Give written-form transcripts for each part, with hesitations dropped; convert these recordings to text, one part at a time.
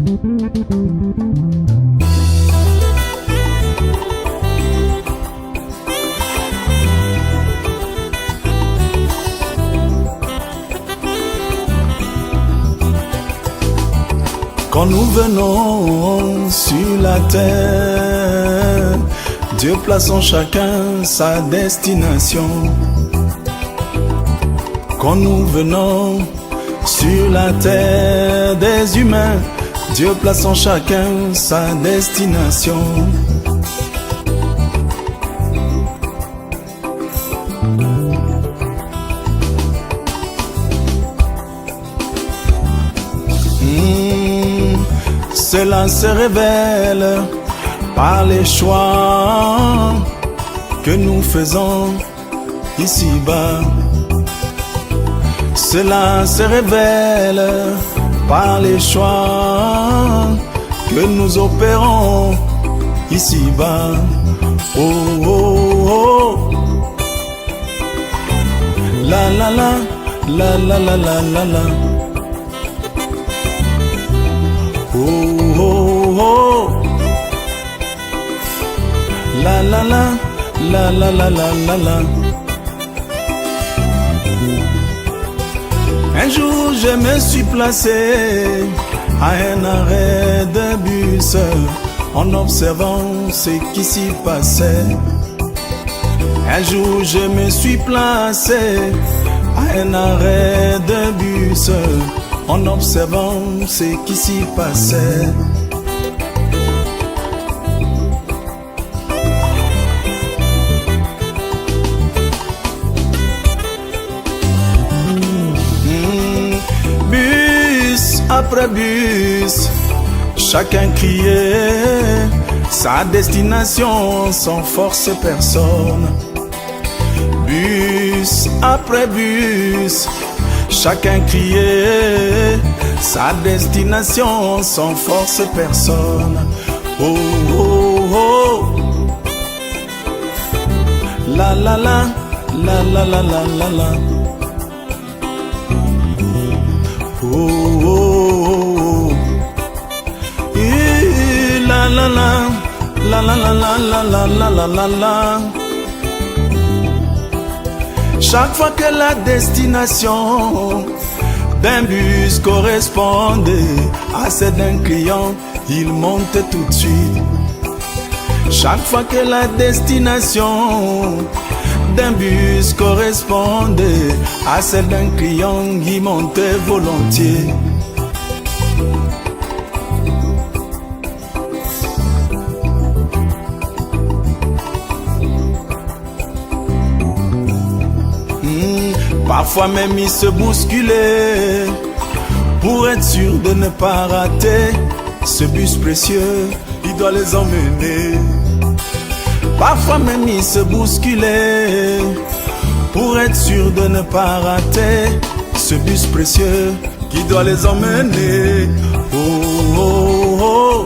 Quand nous venons sur la terre, Dieu place en chacun sa destination. Quand nous venons sur la terre des humains, Dieu place en chacun sa destination. Cela se révèle par les choix que nous faisons ici-bas. Cela se révèle par les choix que nous opérons ici-bas. Oh, oh, oh. La la la, la la la la la la. Oh, oh, oh. La la la, la la la la la la. Un jour je me suis placé à un arrêt de bus en observant ce qui s'y passait. Un jour je me suis placé à un arrêt de bus en observant ce qui s'y passait. Bus après bus, chacun criait sa destination sans forcer personne. Bus après bus, chacun criait sa destination sans forcer personne. Oh, oh, oh. La la la, la la la la la la. Oh, oh, oh. La la la, la la la la la la la la la la. Chaque fois que la destination d'un bus correspondait à celle d'un client, il montait tout de suite. Chaque fois que la destination d'un bus correspondait à celle d'un client, il montait volontiers. Parfois même il se bousculait pour être sûr de ne pas rater ce bus précieux, il doit les emmener. Parfois même il se bousculait pour être sûr de ne pas rater ce bus précieux qui doit les emmener. Oh, oh, oh.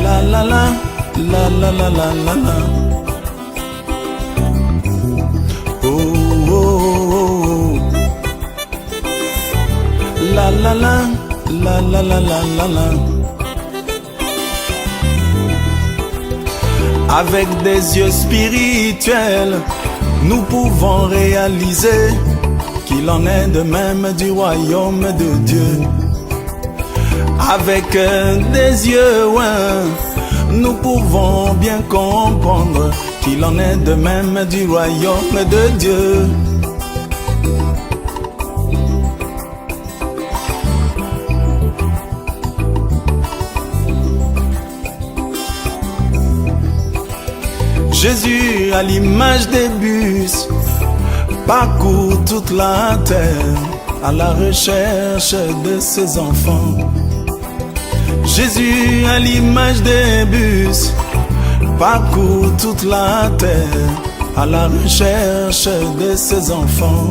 La la la, la la la la la la. Oh, oh, oh. La la la, la la la la la la. Avec des yeux spirituels, nous pouvons réaliser qu'il en est de même du royaume de Dieu. Avec des yeux nous pouvons bien comprendre qu'il en est de même du royaume de Dieu. Jésus, à l'image des bus, parcourt toute la terre à la recherche de ses enfants. Jésus, à l'image des bus, parcourt toute la terre à la recherche de ses enfants.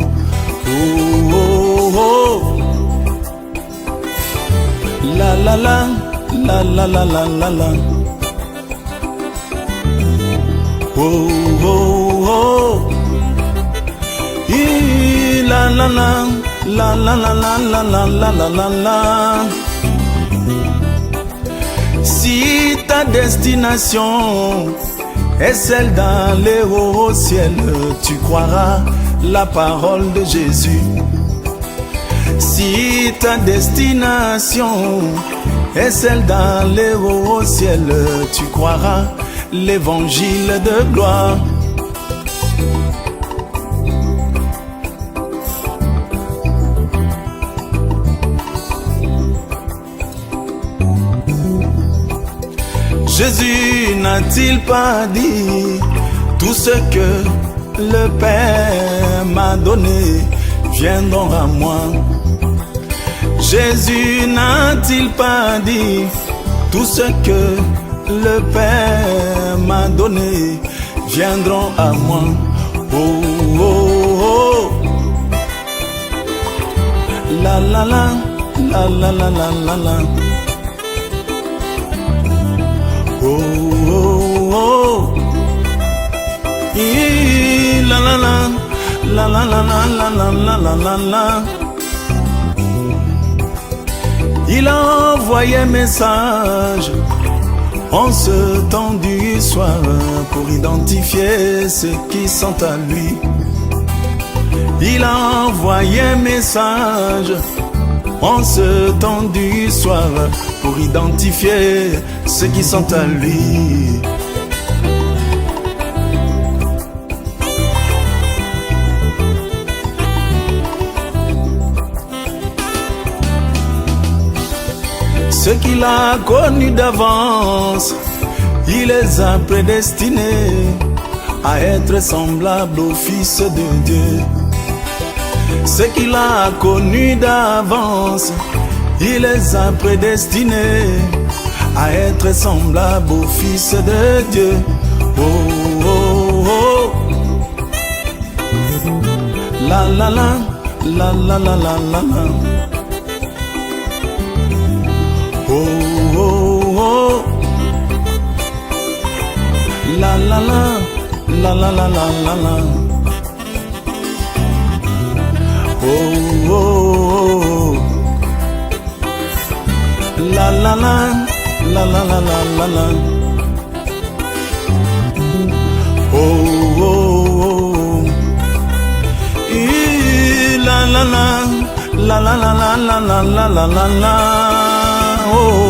Oh, oh, oh. La la la, la la la la la la. Oh, oh, oh. La la la, La la la la la la la la la la. Si ta destination est celle d'aller au ciel, tu croiras la parole de Jésus. Si ta destination est celle d'aller au ciel, tu croiras l'évangile de gloire. Jésus n'a-t-il pas dit tout ce que le Père m'a donné viendront à moi? Jésus n'a-t-il pas dit tout ce que le Père m'a donné viendront à moi? Oh, oh, oh. La la la, la la la la la la. Oh, oh, oh. La la la, la la la la la la la la la. Il a envoyé un message en ce temps du soir pour identifier ceux qui sont à lui. Il a envoyé un message en ce temps du soir pour identifier ceux qui sont à lui. Ceux qu'il a connus d'avance, il les a prédestinés à être semblables au Fils de Dieu. Ceux qu'il a connus d'avance, il les a prédestinés à être semblables au Fils de Dieu. Oh, oh, oh. La la la, la la la la la la. Oh, oh, oh. La la la, la la la la la la. Oh, oh, oh. La la la, la la la la la la. Oh, oh, oh. La la la, la la la la la la la la la. Oh.